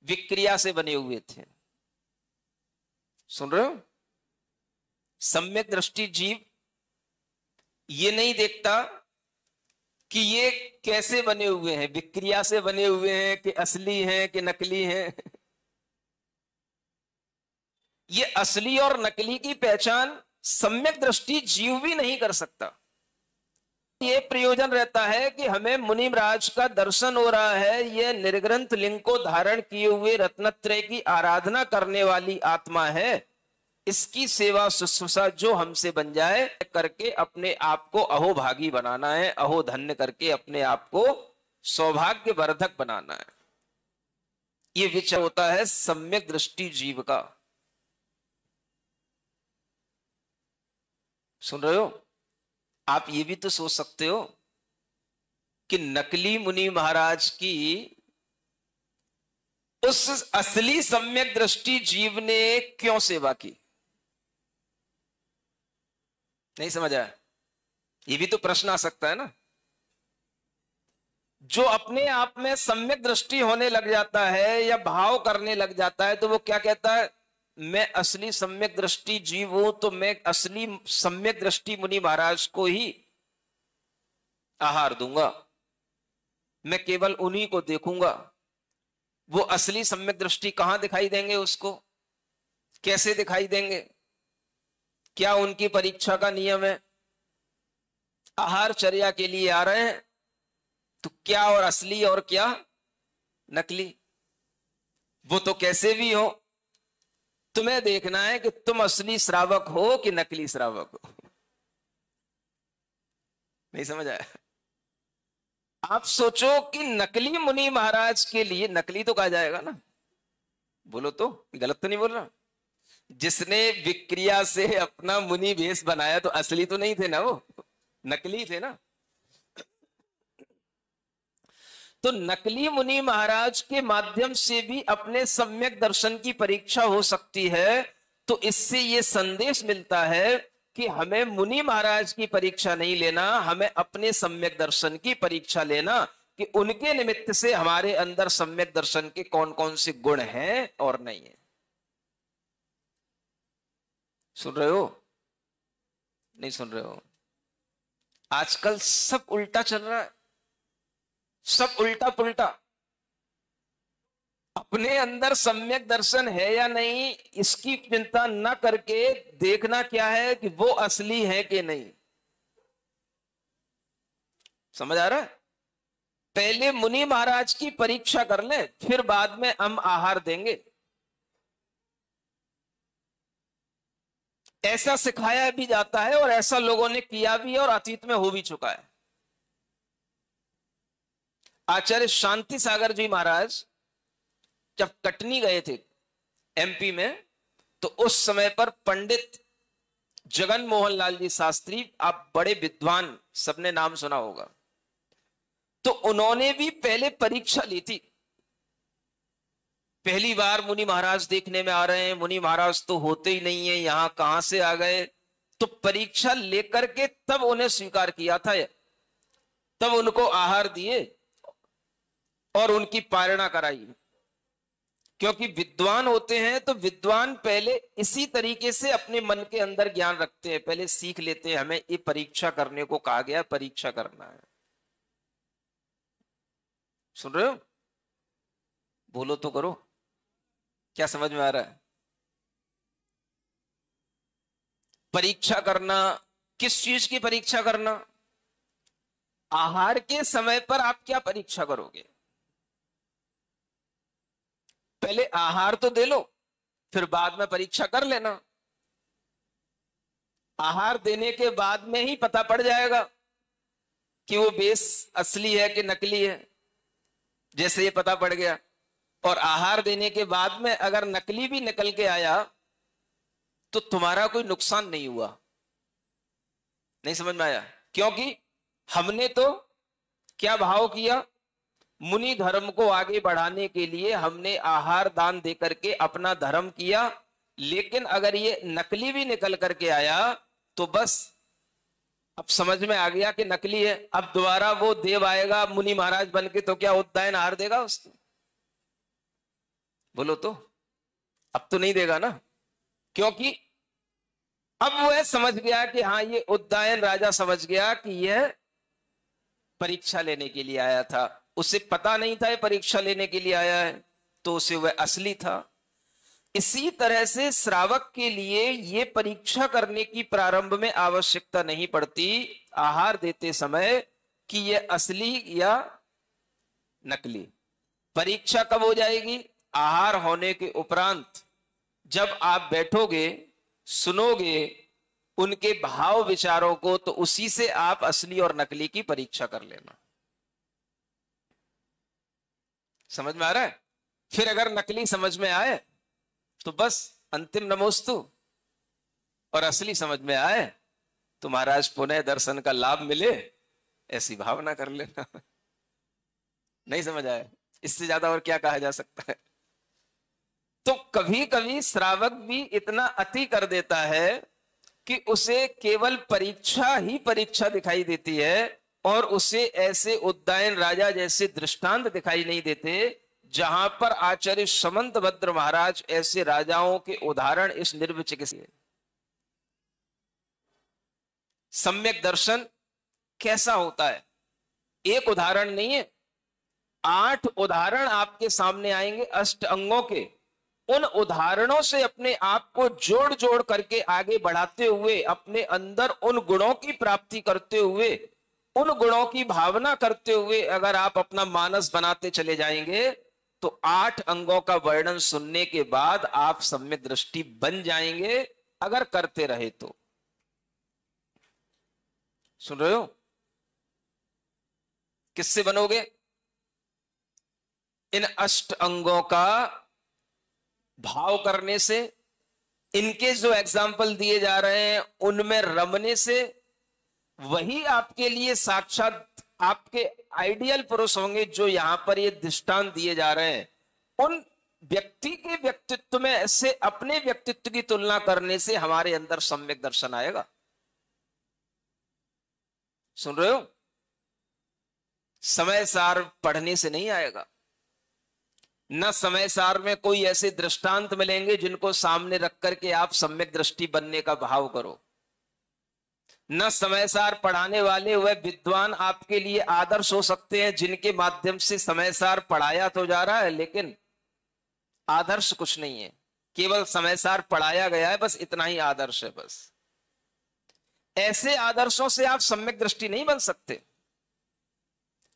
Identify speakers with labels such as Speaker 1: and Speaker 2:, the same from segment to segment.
Speaker 1: विक्रिया से बने हुए थे। सुन रहे हो? सम्यक दृष्टि जीव ये नहीं देखता कि ये कैसे बने हुए हैं, विक्रिया से बने हुए हैं कि असली हैं कि नकली हैं। ये असली और नकली की पहचान सम्यक दृष्टि जीव भी नहीं कर सकता। ये प्रयोजन रहता है कि हमें मुनि महाराज का दर्शन हो रहा है, ये निर्ग्रंथ लिंग को धारण किए हुए रत्नत्रय की आराधना करने वाली आत्मा है, इसकी सेवा शुश्रूषा जो हमसे बन जाए करके अपने आप को अहोभागी बनाना है, अहो धन्य करके अपने आप को सौभाग्य वर्धक बनाना है। ये विचार होता है सम्यक दृष्टि जीव का। सुन रहे हो? आप ये भी तो सोच सकते हो कि नकली मुनि महाराज की उस असली सम्यक दृष्टि जीव ने क्यों सेवा की? नहीं समझ आया? ये भी तो प्रश्न आ सकता है ना। जो अपने आप में सम्यक दृष्टि होने लग जाता है या भाव करने लग जाता है तो वो क्या कहता है? मैं असली सम्यक दृष्टि जीव हूं, तो मैं असली सम्यक दृष्टि मुनि महाराज को ही आहार दूंगा, मैं केवल उन्हीं को देखूंगा। वो असली सम्यक दृष्टि कहां दिखाई देंगे उसको? कैसे दिखाई देंगे? क्या उनकी परीक्षा का नियम है? आहार चर्या के लिए आ रहे हैं तो क्या और असली और क्या नकली? वो तो कैसे भी हो, तुम्हें देखना है कि तुम असली श्रावक हो कि नकली श्रावक हो। नहीं समझ आया? आप सोचो कि नकली मुनि महाराज के लिए, नकली तो कहा जाएगा ना, बोलो तो, गलत तो नहीं बोल रहा? जिसने विक्रिया से अपना मुनि भेष बनाया तो असली तो नहीं थे ना, वो नकली थे ना। तो नकली मुनि महाराज के माध्यम से भी अपने सम्यक दर्शन की परीक्षा हो सकती है। तो इससे यह संदेश मिलता है कि हमें मुनि महाराज की परीक्षा नहीं लेना, हमें अपने सम्यक दर्शन की परीक्षा लेना कि उनके निमित्त से हमारे अंदर सम्यक दर्शन के कौन कौन से गुण हैं और नहीं है। सुन रहे हो? नहीं सुन रहे हो? आजकल सब उल्टा चल रहा है, सब उल्टा पुल्टा। अपने अंदर सम्यक दर्शन है या नहीं इसकी चिंता न करके देखना क्या है कि वो असली है कि नहीं। समझ आ रहा है? पहले मुनि महाराज की परीक्षा कर ले, फिर बाद में हम आहार देंगे। ऐसा सिखाया भी जाता है और ऐसा लोगों ने किया भी और अतीत में हो भी चुका है। आचार्य शांति सागर जी महाराज जब कटनी गए थे एमपी में, तो उस समय पर पंडित जगन मोहन लाल जी शास्त्री, आप बड़े विद्वान, सबने नाम सुना होगा, तो उन्होंने भी पहले परीक्षा ली थी। पहली बार मुनि महाराज देखने में आ रहे हैं, मुनि महाराज तो होते ही नहीं है, यहां कहां से आ गए? तो परीक्षा लेकर के तब उन्हें स्वीकार किया था, तब उनको आहार दिए और उनकी पारणा कराई। क्योंकि विद्वान होते हैं तो विद्वान पहले इसी तरीके से अपने मन के अंदर ज्ञान रखते हैं, पहले सीख लेते हैं, हमें ये परीक्षा करने को कहा गया, परीक्षा करना है। सुन रहे हो? बोलो तो करो, क्या समझ में आ रहा है? परीक्षा करना, किस चीज की परीक्षा करना? आहार के समय पर आप क्या परीक्षा करोगे? पहले आहार तो दे लो, फिर बाद में परीक्षा कर लेना। आहार देने के बाद में ही पता पड़ जाएगा कि वो बेस असली है कि नकली है, जैसे ये पता पड़ गया। और आहार देने के बाद में अगर नकली भी निकल के आया तो तुम्हारा कोई नुकसान नहीं हुआ। नहीं समझ में आया? क्योंकि हमने तो क्या भाव किया? मुनि धर्म को आगे बढ़ाने के लिए हमने आहार दान देकर के अपना धर्म किया। लेकिन अगर ये नकली भी निकल करके आया तो बस अब समझ में आ गया कि नकली है। अब दोबारा वो देव आएगा मुनि महाराज बन के तो क्या उद्यान आहार देगा उसको? बोलो तो, अब तो नहीं देगा ना, क्योंकि अब वह समझ गया कि हाँ, ये उद्दायन राजा समझ गया कि यह परीक्षा लेने के लिए आया था। उसे पता नहीं था ये परीक्षा लेने के लिए आया है, तो उसे वह असली था। इसी तरह से श्रावक के लिए ये परीक्षा करने की प्रारंभ में आवश्यकता नहीं पड़ती आहार देते समय कि यह असली या नकली। परीक्षा कब हो जाएगी? आहार होने के उपरांत, जब आप बैठोगे, सुनोगे उनके भाव विचारों को, तो उसी से आप असली और नकली की परीक्षा कर लेना। समझ में आ रहा है? फिर अगर नकली समझ में आए तो बस अंतिम नमोस्तु, और असली समझ में आए तो महाराज पुनः दर्शन का लाभ मिले, ऐसी भावना कर लेना। नहीं समझ आया? इससे ज्यादा और क्या कहा जा सकता है? तो कभी कभी श्रावक भी इतना अति कर देता है कि उसे केवल परीक्षा ही परीक्षा दिखाई देती है, और उसे ऐसे उद्दायन राजा जैसे दृष्टांत दिखाई नहीं देते, जहां पर आचार्य समंतभद्र महाराज ऐसे राजाओं के उदाहरण इस निर्विचिक से। सम्यक दर्शन कैसा होता है? एक उदाहरण नहीं है, 8 उदाहरण आपके सामने आएंगे अष्ट अंगों के। उन उदाहरणों से अपने आप को जोड़ जोड़ करके आगे बढ़ाते हुए, अपने अंदर उन गुणों की प्राप्ति करते हुए, उन गुणों की भावना करते हुए अगर आप अपना मानस बनाते चले जाएंगे, तो 8 अंगों का वर्णन सुनने के बाद आप सम्यक दृष्टि बन जाएंगे, अगर करते रहे तो। सुन रहे हो? किससे बनोगे? इन अष्ट अंगों का भाव करने से, इनके जो एग्जाम्पल दिए जा रहे हैं उनमें रमने से। वही आपके लिए साक्षात आपके आइडियल पुरुष होंगे जो यहां पर ये दृष्टांत दिए जा रहे हैं। उन व्यक्ति के व्यक्तित्व में से अपने व्यक्तित्व की तुलना करने से हमारे अंदर सम्यक दर्शन आएगा। सुन रहे हो? समय सार पढ़ने से नहीं आएगा। न समय सार में कोई ऐसे दृष्टांत मिलेंगे जिनको सामने रख करके आप सम्यक दृष्टि बनने का भाव करो। न समय सार पढ़ाने वाले वह विद्वान आपके लिए आदर्श हो सकते हैं जिनके माध्यम से समय सार पढ़ाया तो जा रहा है, लेकिन आदर्श कुछ नहीं है। केवल समय सार पढ़ाया गया है, बस इतना ही आदर्श है। बस ऐसे आदर्शों से आप सम्यक दृष्टि नहीं बन सकते।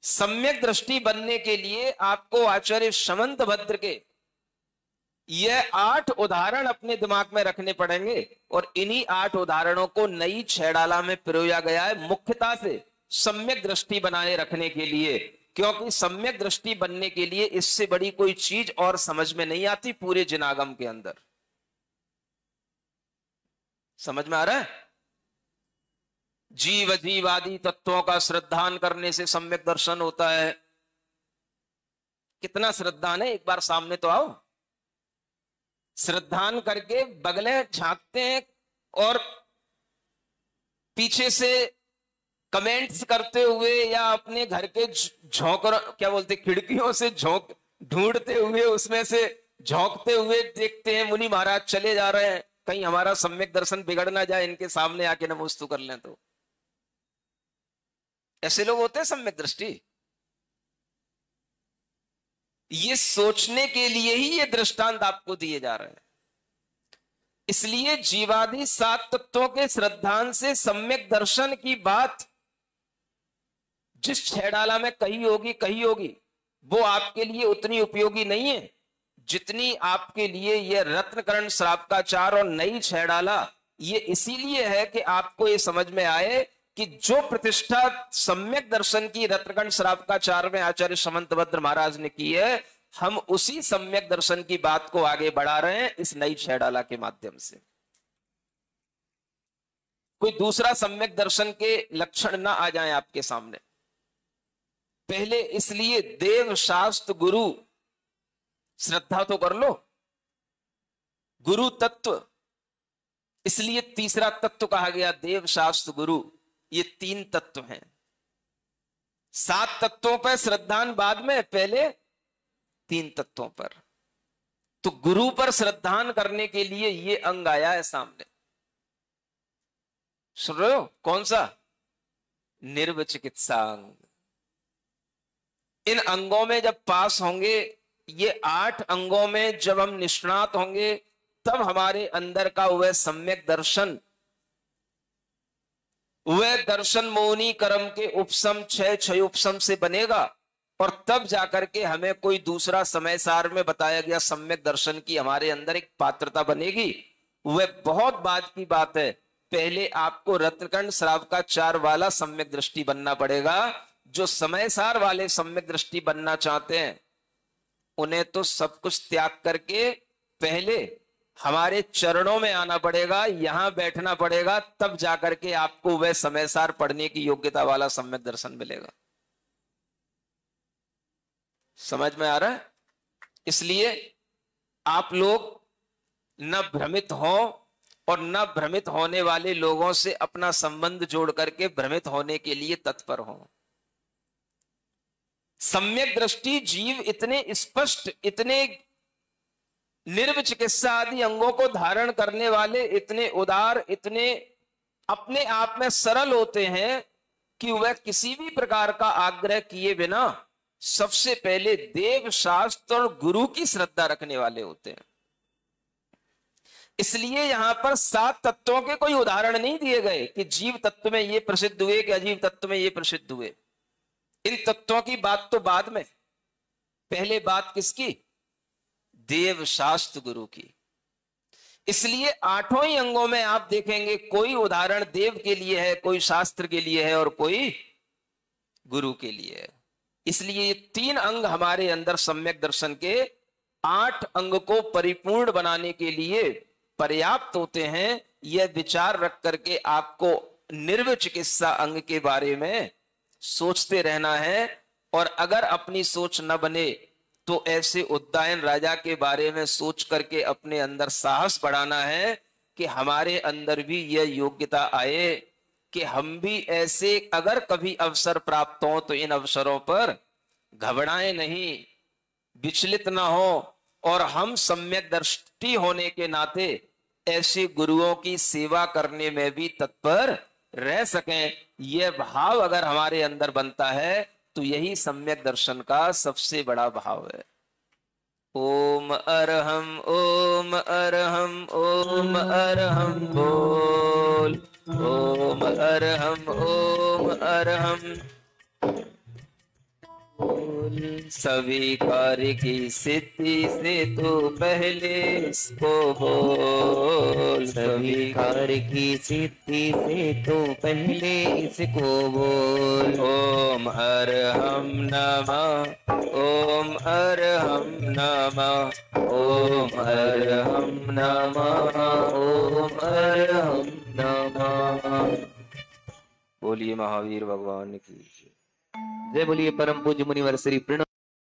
Speaker 1: सम्यक दृष्टि बनने के लिए आपको आचार्य समंतभद्र के यह 8 उदाहरण अपने दिमाग में रखने पड़ेंगे, और इन्हीं 8 उदाहरणों को नई छैडाला में पिरोया गया है मुख्यता से सम्यक दृष्टि बनाए रखने के लिए। क्योंकि सम्यक दृष्टि बनने के लिए इससे बड़ी कोई चीज और समझ में नहीं आती पूरे जिनागम के अंदर। समझ में आ रहा है? जीव जीवादि तत्वों का श्रद्धान करने से सम्यक दर्शन होता है। कितना श्रद्धान है? एक बार सामने तो आओ। श्रद्धान करके बगले झांकते हैं और पीछे से कमेंट्स करते हुए या अपने घर के झोंकर क्या बोलते खिड़कियों से झोंक ढूंढते हुए, उसमें से झोंकते हुए देखते हैं मुनि महाराज चले जा रहे हैं, कहीं हमारा सम्यक दर्शन बिगड़ ना जाए, इनके सामने आके नमोस्तु कर लें। तो ऐसे लोग होते हैं सम्यक दृष्टि। ये सोचने के लिए ही ये दृष्टांत आपको दिए जा रहे हैं। इसलिए जीवादि 7 तत्वों के श्रद्धान से सम्यक दर्शन की बात जिस छैडाला में कही होगी वो आपके लिए उतनी उपयोगी नहीं है जितनी आपके लिए यह रत्नकरण श्रावकाचार और नई छैडाला ये इसीलिए है कि आपको ये समझ में आए कि जो प्रतिष्ठा सम्यक दर्शन की रत्नकरण श्रावकाचार में आचार्य समंतभद्र महाराज ने की है, हम उसी सम्यक दर्शन की बात को आगे बढ़ा रहे हैं इस नई छैडाला के माध्यम से। कोई दूसरा सम्यक दर्शन के लक्षण ना आ जाएं आपके सामने। पहले इसलिए देव शास्त्र गुरु श्रद्धा तो कर लो, गुरु तत्व, इसलिए तीसरा तत्व कहा गया देव शास्त्र गुरु। ये 3 तत्व हैं। 7 तत्वों पर श्रद्धान बाद में, पहले 3 तत्वों पर। तो गुरु पर श्रद्धान करने के लिए ये अंग आया है सामने। सुन रहे हो? कौन सा? निर्वचिकित्सा अंग। इन अंगों में जब पास होंगे, ये 8 अंगों में जब हम निष्णात होंगे, तब हमारे अंदर का वह सम्यक दर्शन, वह दर्शन मौनी कर्म के उपसम 6 उपसम से बनेगा, और तब जाकर के हमें कोई दूसरा समय सार में बताया गया सम्यक दर्शन की हमारे अंदर एक पात्रता बनेगी। वह बहुत बाद की बात है। पहले आपको रत्नकंड श्रावकाचार वाला सम्यक दृष्टि बनना पड़ेगा। जो समय सार वाले सम्यक दृष्टि बनना चाहते हैं, उन्हें तो सब कुछ त्याग करके पहले हमारे चरणों में आना पड़ेगा, यहां बैठना पड़ेगा, तब जाकर के आपको वह समय सार पढ़ने की योग्यता वाला सम्यक दर्शन मिलेगा। समझ में आ रहा है? इसलिए आप लोग न भ्रमित हो और न भ्रमित होने वाले लोगों से अपना संबंध जोड़ करके भ्रमित होने के लिए तत्पर हो। सम्यक दृष्टि जीव इतने स्पष्ट, इतने निर्विचिकित्सा आदि अंगों को धारण करने वाले, इतने उदार, इतने अपने आप में सरल होते हैं कि वह किसी भी प्रकार का आग्रह किए बिना सबसे पहले देव शास्त्र और गुरु की श्रद्धा रखने वाले होते हैं। इसलिए यहां पर 7 तत्वों के कोई उदाहरण नहीं दिए गए कि जीव तत्व में ये प्रसिद्ध हुए कि अजीव तत्व में ये प्रसिद्ध हुए। इन तत्वों की बात तो बाद में, पहले बात किसकी? देव शास्त्र गुरु की। इसलिए 8 ही अंगों में आप देखेंगे कोई उदाहरण देव के लिए है, कोई शास्त्र के लिए है और कोई गुरु के लिए है। इसलिए ये 3 अंग हमारे अंदर सम्यक दर्शन के 8 अंग को परिपूर्ण बनाने के लिए पर्याप्त होते हैं। यह विचार रख करके आपको निर्विचिकित्सा अंग के बारे में सोचते रहना है। और अगर अपनी सोच न बने तो ऐसे उद्दायन राजा के बारे में सोच करके अपने अंदर साहस बढ़ाना है कि हमारे अंदर भी यह योग्यता आए कि हम भी ऐसे, अगर कभी अवसर प्राप्त हो तो इन अवसरों पर घबराएं नहीं, विचलित ना हो, और हम सम्यक दृष्टि होने के नाते ऐसे गुरुओं की सेवा करने में भी तत्पर रह सकें। यह भाव अगर हमारे अंदर बनता है तो यही सम्यक दर्शन का सबसे बड़ा भाव है। ओम अरहम, ओम अरहम, ओम अरहम बोल। ओम अरहम, ओम अरहम। सभी कार्य की सिद्धि से तो पहले इसको बोल।
Speaker 2: सभी कार्य की सिद्धि से तो पहले इसको बोल।
Speaker 1: ओम अरहम नमः, ओम अरहम नमः, ओम अरहम नमः, ओम अरहम नमः। बोलिए महावीर भगवान की।
Speaker 2: जय बोलिए परम पूज्य मुनिवर श्री प्रणव